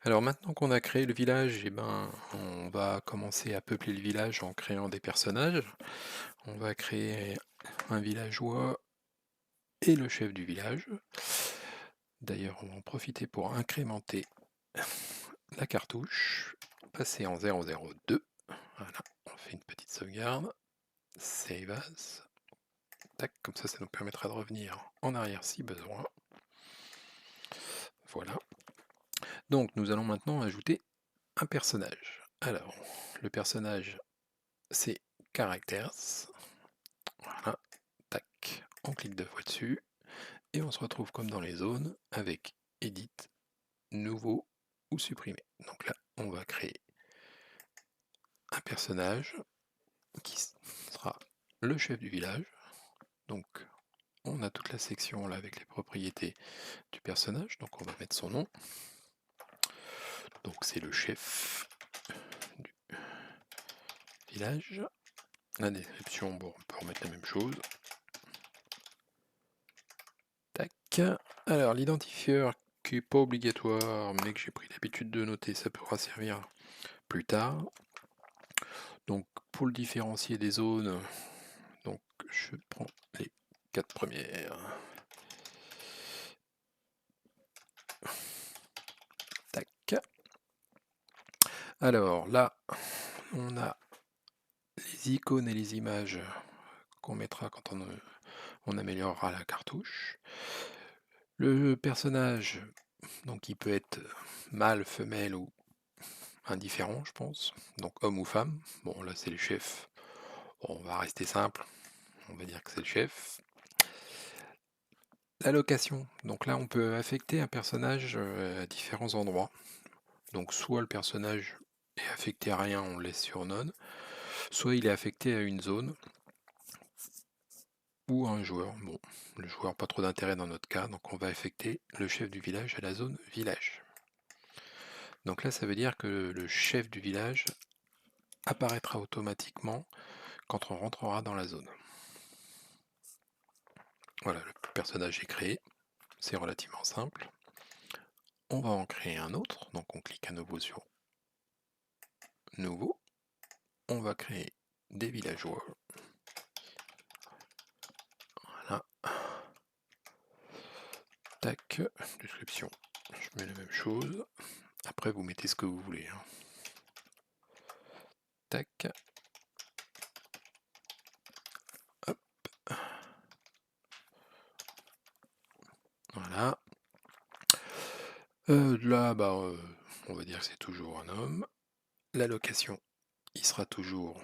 Alors maintenant qu'on a créé le village, eh ben, on va commencer à peupler le village en créant des personnages. On va créer un villageois et le chef du village. D'ailleurs, on va en profiter pour incrémenter la cartouche, passer en 002. Voilà, on fait une petite sauvegarde. Save as. Tac, comme ça nous permettra de revenir en arrière si besoin. Voilà. Donc nous allons maintenant ajouter un personnage. Alors, le personnage, c'est Characters. Voilà, tac, on clique 2 fois dessus et on se retrouve comme dans les zones avec Edit, Nouveau ou Supprimer. Donc là, on va créer un personnage qui sera le chef du village. Donc on a toute la section là avec les propriétés du personnage. Donc on va mettre son nom. Donc c'est le chef du village. La description, bon, on peut remettre la même chose. Tac. Alors l'identifieur qui n'est pas obligatoire, mais que j'ai pris l'habitude de noter, ça pourra servir plus tard. Donc pour le différencier des zones, donc je prends les 4 premières. Tac. Alors là, on a les icônes et les images qu'on mettra quand on améliorera la cartouche. Le personnage, donc il peut être mâle, femelle ou indifférent, je pense. Donc homme ou femme. Bon, là c'est le chef. Bon, on va rester simple. On va dire que c'est le chef. La location. Donc là, on peut affecter un personnage à différents endroits. Donc soit le personnage est affecté à rien, on le laisse sur none. Soit il est affecté à une zone ou à un joueur. Bon, le joueur pas trop d'intérêt dans notre cas, donc on va affecter le chef du village à la zone village. Donc là, ça veut dire que le chef du village apparaîtra automatiquement quand on rentrera dans la zone. Voilà, le personnage est créé, c'est relativement simple. On va en créer un autre, donc on clique à nouveau sur Nouveau. On va créer des villageois. Voilà. Tac, description, je mets la même chose. Après, vous mettez ce que vous voulez. Tac. Hop. Voilà. Là, on va dire que c'est toujours un homme. La location, il sera toujours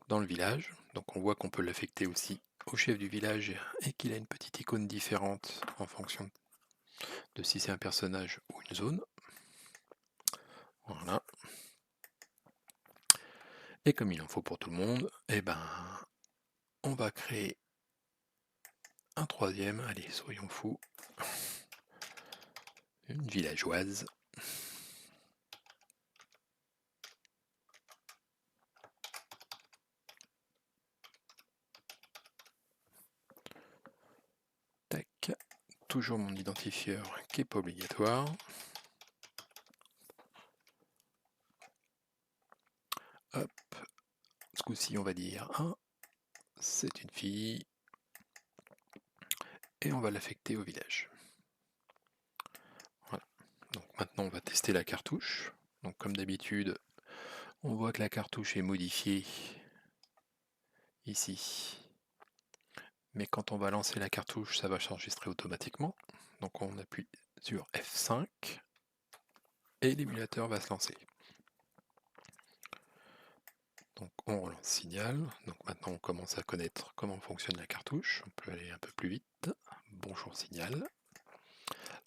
dans le village. Donc on voit qu'on peut l'affecter aussi au chef du village et qu'il a une petite icône différente en fonction de si c'est un personnage ou une zone. Voilà. Et comme il en faut pour tout le monde, eh ben, on va créer un troisième. Allez, soyons fous. Une villageoise. Tac. Toujours mon identifieur qui n'est pas obligatoire. Hop. Ce coup-ci, on va dire c'est une fille. Et on va l'affecter au village. Voilà. Donc maintenant, on va tester la cartouche. Donc comme d'habitude, on voit que la cartouche est modifiée ici. Mais quand on va lancer la cartouche, ça va s'enregistrer automatiquement. Donc on appuie sur F5 et l'émulateur va se lancer. Donc on relance signal. Donc maintenant on commence à connaître comment fonctionne la cartouche. On peut aller un peu plus vite. Bonjour signal.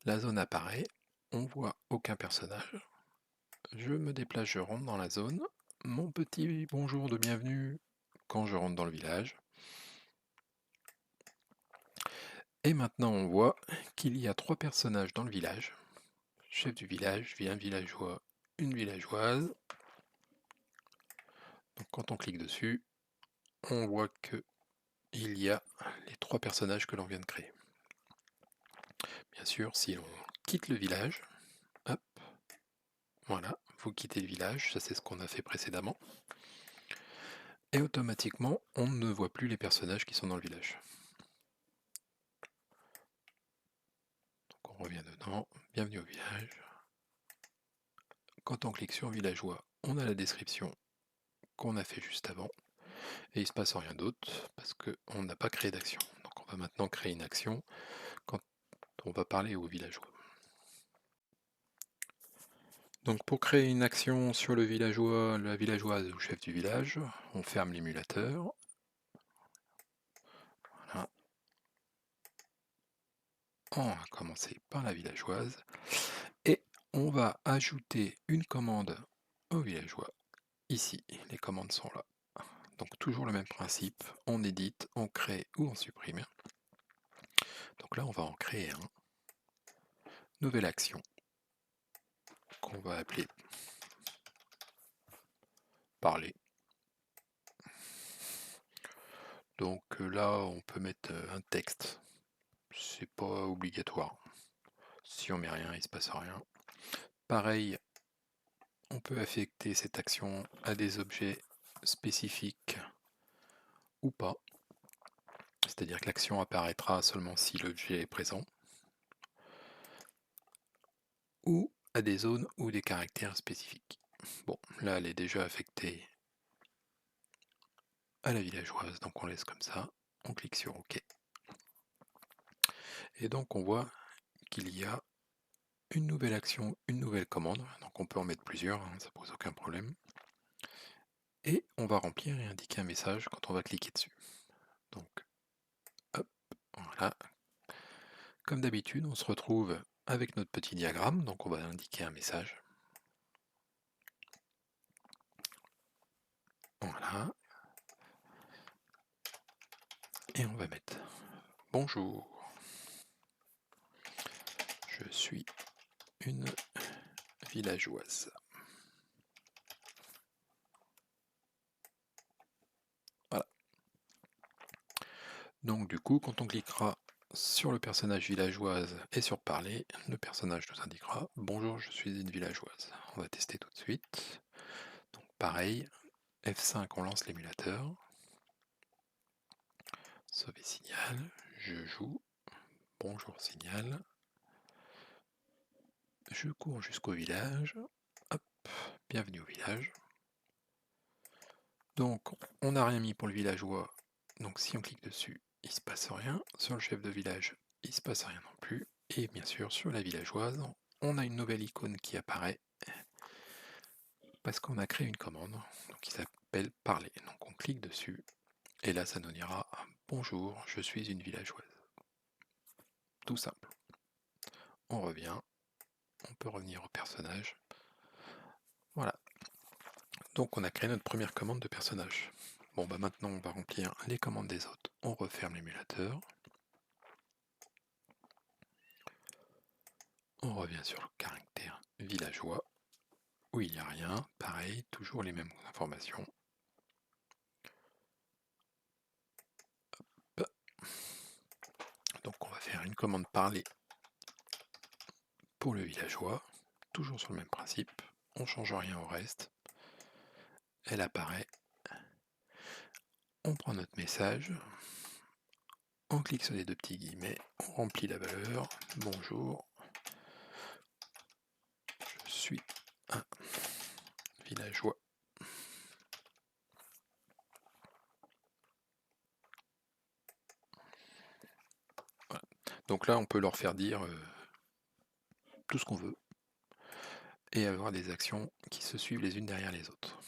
La zone apparaît. On voit aucun personnage. Je me déplace, je rentre dans la zone. Mon petit bonjour de bienvenue quand je rentre dans le village. Et maintenant on voit qu'il y a 3 personnages dans le village. Chef du village, un villageois, une villageoise. Donc quand on clique dessus, on voit que il y a les 3 personnages que l'on vient de créer. Bien sûr, si l'on quitte le village, hop, Voilà, vous quittez le village, ça c'est ce qu'on a fait précédemment. Et automatiquement, on ne voit plus les personnages qui sont dans le village. Donc on revient dedans, bienvenue au village. Quand on clique sur villageois, on a la description qu'on a fait juste avant. Et il ne se passe rien d'autre parce qu'on n'a pas créé d'action. Donc on va maintenant créer une action quand on va parler aux villageois. Donc pour créer une action sur le villageois, la villageoise ou chef du village, on ferme l'émulateur. Voilà. On va commencer par la villageoise et on va ajouter une commande au villageois. Ici, les commandes sont là. Donc toujours le même principe, on édite, on crée ou on supprime. Donc là on va en créer un. Nouvelle action qu'on va appeler parler. Donc là, on peut mettre un texte. C'est pas obligatoire. Si on met rien, il se passe rien. Pareil, on peut affecter cette action à des objets spécifiques ou pas. C'est-à-dire que l'action apparaîtra seulement si l'objet est présent. Ou à des zones ou des caractères spécifiques. Bon, là, elle est déjà affectée à la villageoise, donc on laisse comme ça. On clique sur OK. Et donc on voit qu'il y a une nouvelle action, une nouvelle commande. Donc on peut en mettre plusieurs, hein, ça pose aucun problème. Et on va remplir et indiquer un message quand on va cliquer dessus. Donc, hop, voilà. Comme d'habitude, on se retrouve avec notre petit diagramme, donc on va indiquer un message. Voilà. Et on va mettre bonjour. Je suis une villageoise. Voilà. Donc du coup, quand on cliquera sur le personnage villageoise et sur parler, le personnage nous indiquera bonjour, je suis une villageoise. On va tester tout de suite. Donc pareil, F5, on lance l'émulateur. Sauver signal, je joue, bonjour signal. Je cours jusqu'au village. Hop, bienvenue au village. Donc on n'a rien mis pour le villageois. Donc si on clique dessus, il ne se passe rien. Sur le chef de village, il ne se passe rien non plus. Et bien sûr sur la villageoise, on a une nouvelle icône qui apparaît parce qu'on a créé une commande donc qui s'appelle parler. Donc on clique dessus et là ça nous dira bonjour, je suis une villageoise. Tout simple. On revient, on peut revenir au personnage. Voilà. Donc on a créé notre première commande de personnage. Bon bah maintenant on va remplir les commandes des autres. On referme l'émulateur. On revient sur le caractère villageois où il n'y a rien. Pareil, toujours les mêmes informations. Hop. Donc on va faire une commande parler pour le villageois. Toujours sur le même principe. On ne change rien au reste. Elle apparaît. On prend notre message. On clique sur les deux petits guillemets. On remplit la valeur. Bonjour. Je suis un villageois. Voilà. Donc là, on peut leur faire dire tout ce qu'on veut et avoir des actions qui se suivent les unes derrière les autres.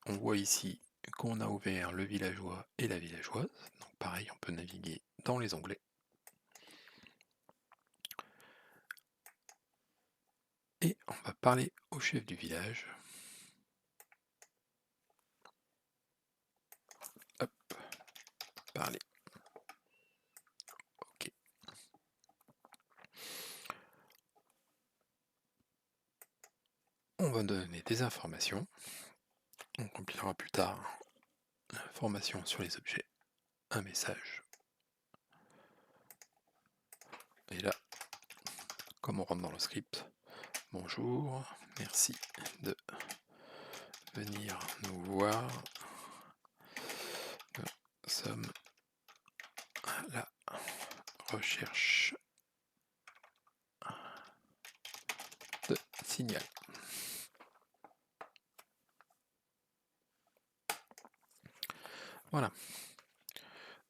On voit ici qu'on a ouvert le villageois et la villageoise. Donc pareil, on peut naviguer dans les onglets. Et on va parler au chef du village. Hop, parler. Ok. On va donner des informations. On remplira plus tard l'information sur les objets. Un message. Et là, comme on rentre dans le script, Bonjour, merci de venir nous voir. Nous sommes à la recherche de signal. Voilà.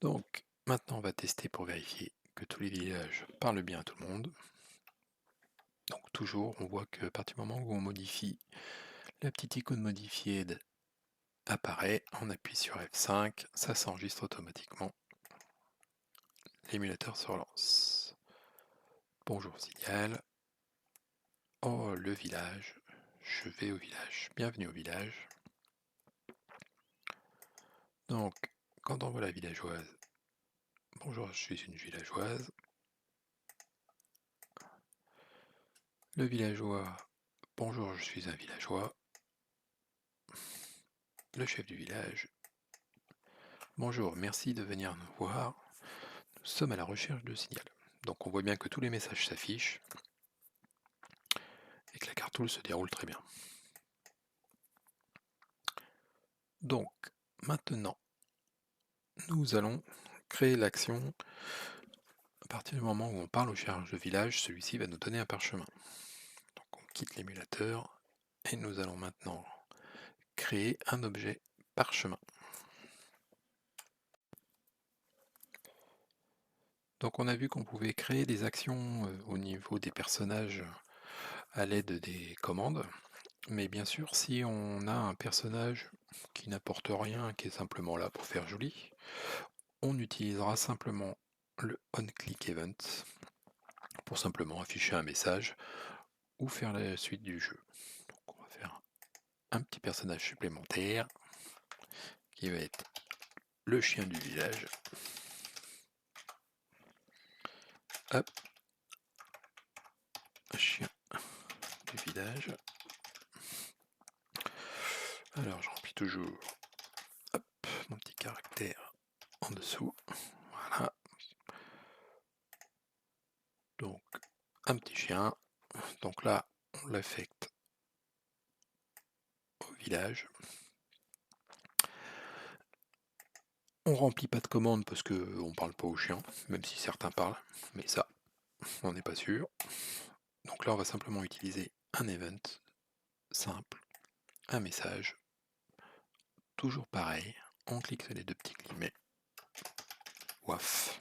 Donc, maintenant, on va tester pour vérifier que tous les villages parlent bien à tout le monde. Donc, toujours, on voit qu'à partir du moment où on modifie, la petite icône modifiée apparaît. On appuie sur F5, ça s'enregistre automatiquement. L'émulateur se relance. Bonjour signal. Oh, le village. Je vais au village. Bienvenue au village. Donc, quand on voit la villageoise, bonjour, je suis une villageoise. Le villageois, bonjour, je suis un villageois. Le chef du village, bonjour, merci de venir nous voir. Nous sommes à la recherche de signal. Donc on voit bien que tous les messages s'affichent et que la cartouche se déroule très bien. Donc, maintenant, nous allons créer l'action. À partir du moment où on parle au charge de village, celui-ci va nous donner un parchemin. Donc on quitte l'émulateur et nous allons maintenant créer un objet parchemin. Donc on a vu qu'on pouvait créer des actions au niveau des personnages à l'aide des commandes. Mais bien sûr, si on a un personnage qui n'apporte rien, qui est simplement là pour faire joli, on utilisera simplement le onClickEvent pour simplement afficher un message ou faire la suite du jeu. Donc on va faire un petit personnage supplémentaire qui va être le chien du village. Hop, chien du village. Alors je remplis toujours hop, mon petit caractère en dessous. Voilà. Donc un petit chien. Donc là, on l'affecte au village. On remplit pas de commandes parce qu'on parle pas au chien, même si certains parlent, mais ça, on n'est pas sûr. Donc là, on va simplement utiliser un event simple, un message, toujours pareil. On clique sur les deux petits guillemets. Waf.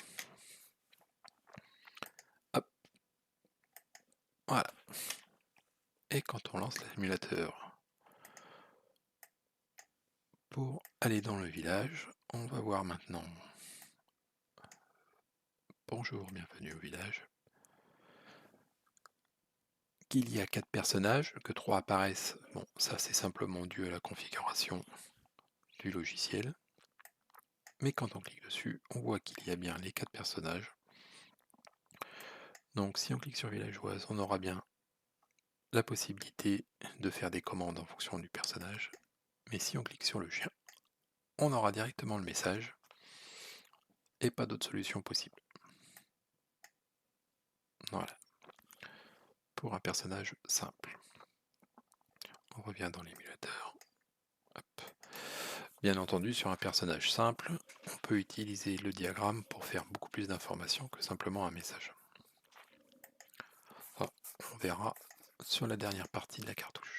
Hop. Voilà. Et quand on lance l'émulateur pour aller dans le village, on va voir maintenant. Bonjour, bienvenue au village. Qu'il y a 4 personnages, que 3 apparaissent, bon, ça c'est simplement dû à la configuration du logiciel. Mais quand on clique dessus, on voit qu'il y a bien les 4 personnages. Donc si on clique sur villageoise, on aura bien la possibilité de faire des commandes en fonction du personnage. Mais si on clique sur le chien, on aura directement le message et pas d'autre solution possible. Voilà. Pour un personnage simple. On revient dans l'émulateur. Bien entendu, sur un personnage simple, on peut utiliser le diagramme pour faire beaucoup plus d'informations que simplement un message. Ça, on verra sur la dernière partie de la cartouche.